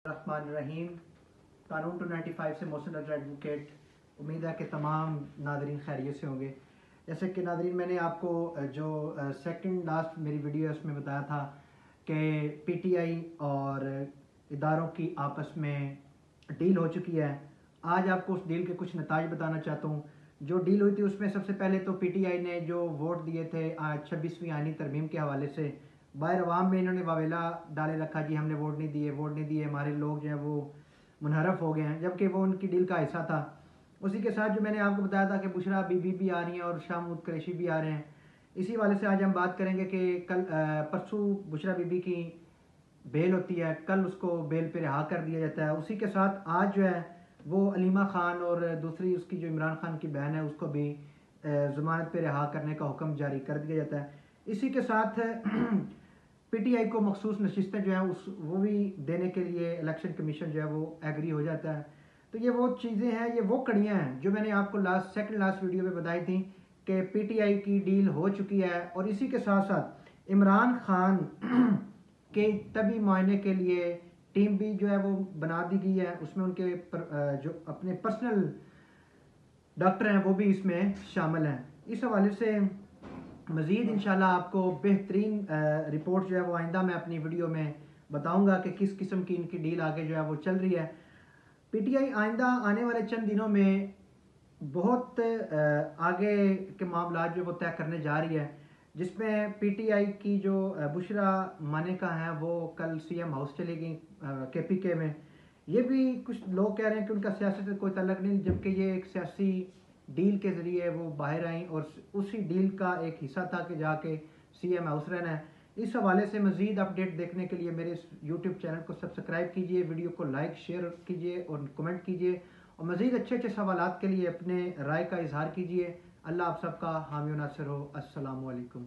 الرحمن الرحیم۔ قانون 295 سے محسن نذر ایڈوکیٹ۔ امید ہے کہ تمام ناظرین خیریت سے ہوں گے۔ جیسے کہ ناظرین میں نے آپ کو جو سیکنڈ لاسٹ میری ویڈیو ہے اس میں بتایا تھا کہ پی ٹی آئی اور اداروں کی آپس میں ڈیل ہو چکی ہے۔ آج آپ کو اس ڈیل کے کچھ نتائج بتانا چاہتا ہوں۔ جو ڈیل ہوئی تھی اس میں سب سے پہلے تو پی ٹی آئی نے جو ووٹ دیے تھے 26ویں آئینی ترمیم کے حوالے سے، باہر عوام میں انہوں نے واویلا ڈالے رکھا، جی ہم نے ووٹ نہیں دیے، ہمارے لوگ جو ہیں وہ منحرف ہو گئے ہیں، جبکہ وہ ان کی ڈیل کا حصہ تھا۔ اسی کے ساتھ جو میں نے آپ کو بتایا تھا کہ بشرا بی بی بھی آ رہی ہیں اور شاہ محمود قریشی بھی آ رہے ہیں۔ اسی والے سے آج ہم بات کریں گے کہ پرسوں بشرا بی بی کی بیل ہوتی ہے، کل اس کو بیل پہ رہا کر دیا جاتا ہے۔ اسی کے ساتھ آج جو ہے وہ علیمہ خان اور دوسری اس کی جو عمران خان کی بہن ہے اس کو بھی ضمانت پہ رہا کرنے کا حکم جاری کر دیا جاتا ہے۔ اسی کے ساتھ پی ٹی آئی کو مخصوص نشستیں جو ہیں وہ بھی دینے کے لیے الیکشن کمیشن جو ہے وہ ایگری ہو جاتا ہے۔ تو یہ وہ چیزیں ہیں، یہ وہ کڑیاں ہیں جو میں نے آپ کو سیکنڈ لاسٹ ویڈیو میں بتائی تھیں کہ پی ٹی آئی کی ڈیل ہو چکی ہے۔ اور اسی کے ساتھ ساتھ عمران خان کے طبی معائنے کے لیے ٹیم بھی جو ہے وہ بنا دی گئی ہے، اس میں ان کے جو اپنے پرسنل ڈاکٹر ہیں وہ بھی اس میں شامل ہیں۔ اس حوالے سے مزید انشاءاللہ آپ کو بہترین رپورٹ جو ہے وہ آئندہ میں اپنی ویڈیو میں بتاؤں گا کہ کس قسم کی ان کی ڈیل آگے جو ہے وہ چل رہی ہے۔ پی ٹی آئی آئندہ آنے والے چند دنوں میں بہت آگے کے معاملات جو وہ طے کرنے جا رہی ہے، جس میں پی ٹی آئی کی جو بشرا مانیکا ہیں وہ کل سی ایم ہاؤس چلے گئی کے پی کے میں۔ یہ بھی کچھ لوگ کہہ رہے ہیں کہ ان کا سیاست سے کوئی تعلق نہیں، جبکہ یہ ایک سیاسی ڈیل کے ذریعے وہ باہر آئیں اور اسی ڈیل کا ایک حصہ تھا کہ جا کے سی ایم ہاؤس رہنا ہے۔ اس حوالے سے مزید اپڈیٹ دیکھنے کے لیے میرے یوٹیوب چینل کو سبسکرائب کیجئے، ویڈیو کو لائک شیئر کیجئے اور کمنٹ کیجئے، اور مزید اچھے سوالات کے لیے اپنے رائے کا اظہار کیجئے۔ اللہ آپ سب کا حامی و ناصر ہو۔ السلام علیکم۔